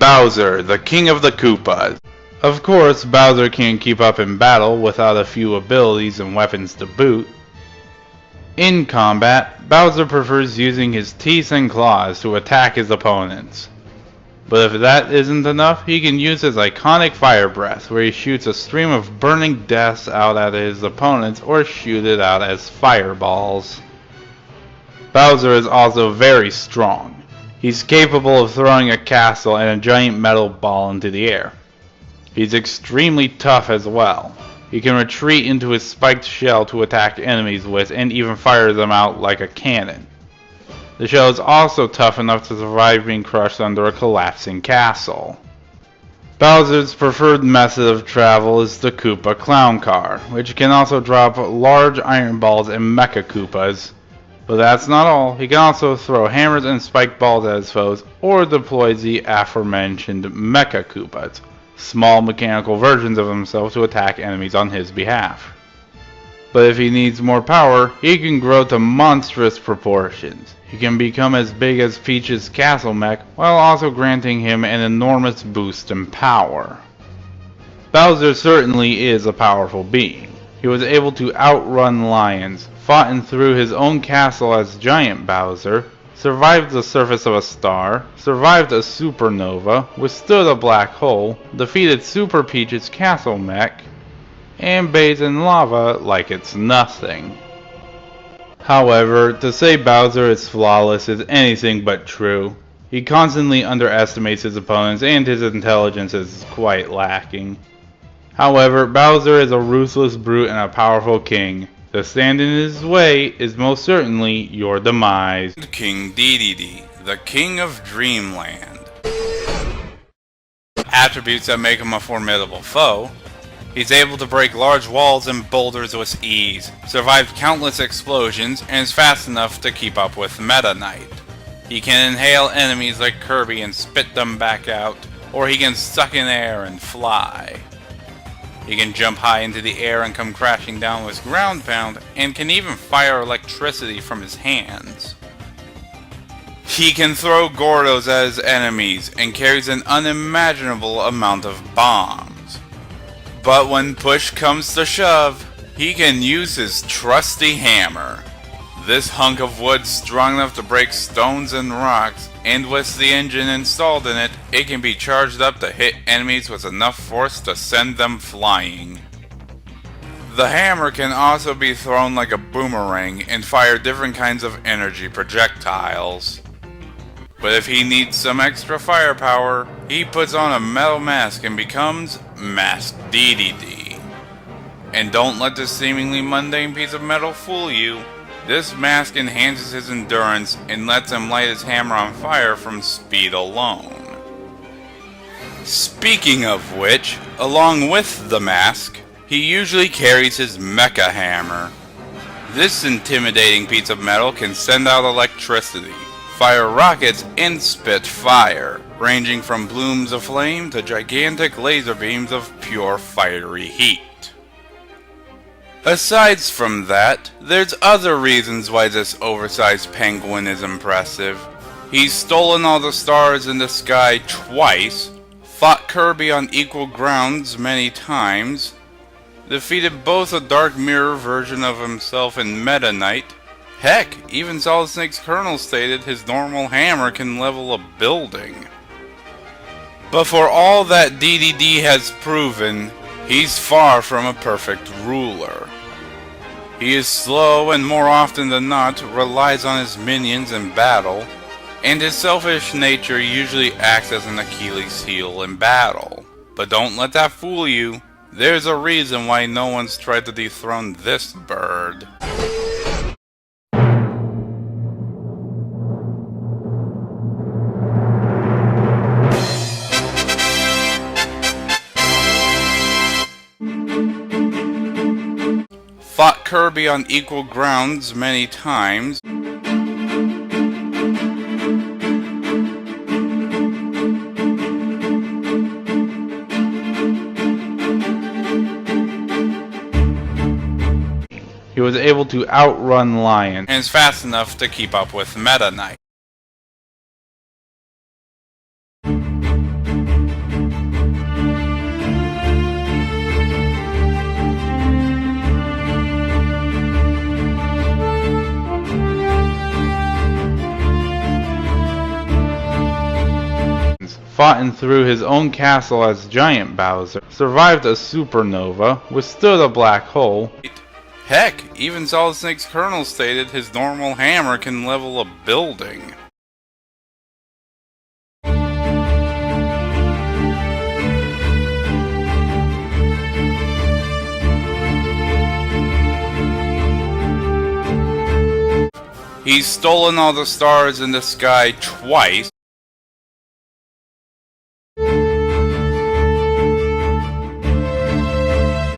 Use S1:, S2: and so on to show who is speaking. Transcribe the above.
S1: Bowser, the king of the Koopas. Of course, Bowser can't keep up in battle without a few abilities and weapons to boot. In combat, Bowser prefers using his teeth and claws to attack his opponents. But if that isn't enough, he can use his iconic fire breath, where he shoots a stream of burning deaths out at his opponents or shoot it out as fireballs. Bowser is also very strong. He's capable of throwing a castle and a giant metal ball into the air. He's extremely tough as well. He can retreat into his spiked shell to attack enemies with and even fire them out like a cannon. The shell is also tough enough to survive being crushed under a collapsing castle. Bowser's preferred method of travel is the Koopa Clown Car, which can also drop large iron balls and Mecha Koopas. But that's not all. He can also throw hammers and spiked balls at his foes, or deploy the aforementioned Mecha Koopas, small mechanical versions of himself to attack enemies on his behalf. But if he needs more power, he can grow to monstrous proportions. He can become as big as Peach's castle mech, while also granting him an enormous boost in power. Bowser certainly is a powerful being. He was able to outrun lions, fought and through his own castle as Giant Bowser, survived the surface of a star, survived a supernova, withstood a black hole, defeated Super Peach's castle mech, and bathes in lava like it's nothing. However, to say Bowser is flawless is anything but true. He constantly underestimates his opponents and his intelligence is quite lacking. However, Bowser is a ruthless brute and a powerful king. To stand in his way is most certainly your demise.
S2: King Dedede, the king of Dreamland. Attributes that make him a formidable foe. He's able to break large walls and boulders with ease, survived countless explosions, and is fast enough to keep up with Meta Knight. He can inhale enemies like Kirby and spit them back out, or he can suck in air and fly. He can jump high into the air and come crashing down with ground pound, and can even fire electricity from his hands. He can throw Gordos at his enemies, and carries an unimaginable amount of bombs. But when push comes to shove, he can use his trusty hammer. This hunk of wood strong enough to break stones and rocks, and with the engine installed in it, it can be charged up to hit enemies with enough force to send them flying. The hammer can also be thrown like a boomerang and fire different kinds of energy projectiles. But if he needs some extra firepower, he puts on a metal mask and becomes Mask Dedede. And don't let this seemingly mundane piece of metal fool you. This mask enhances his endurance and lets him light his hammer on fire from speed alone. Speaking of which, along with the mask, he usually carries his Mecha Hammer. This intimidating piece of metal can send out electricity, fire rockets, and spit fire, ranging from plumes of flame to gigantic laser beams of pure fiery heat. Aside from that, there's other reasons why this oversized penguin is impressive. He's stolen all the stars in the sky twice, fought Kirby on equal grounds many times, defeated both a Dark Mirror version of himself and Meta Knight. Heck, even Solid Snake's Colonel stated his normal hammer can level a building. But for all that Dedede has proven, he's far from a perfect ruler. He is slow and more often than not relies on his minions in battle, and his selfish nature usually acts as an Achilles heel in battle. But don't let that fool you. There's a reason why no one's tried to dethrone this bird. Fought Kirby on equal grounds many times.
S1: He was able to outrun lions,
S2: and is fast enough to keep up with Meta Knight.
S1: fought and threw his own castle as Giant Bowser, survived a supernova, withstood a black hole.
S2: Heck, even Solid Snake's Colonel stated his normal hammer can level a building. He's stolen all the stars in the sky twice,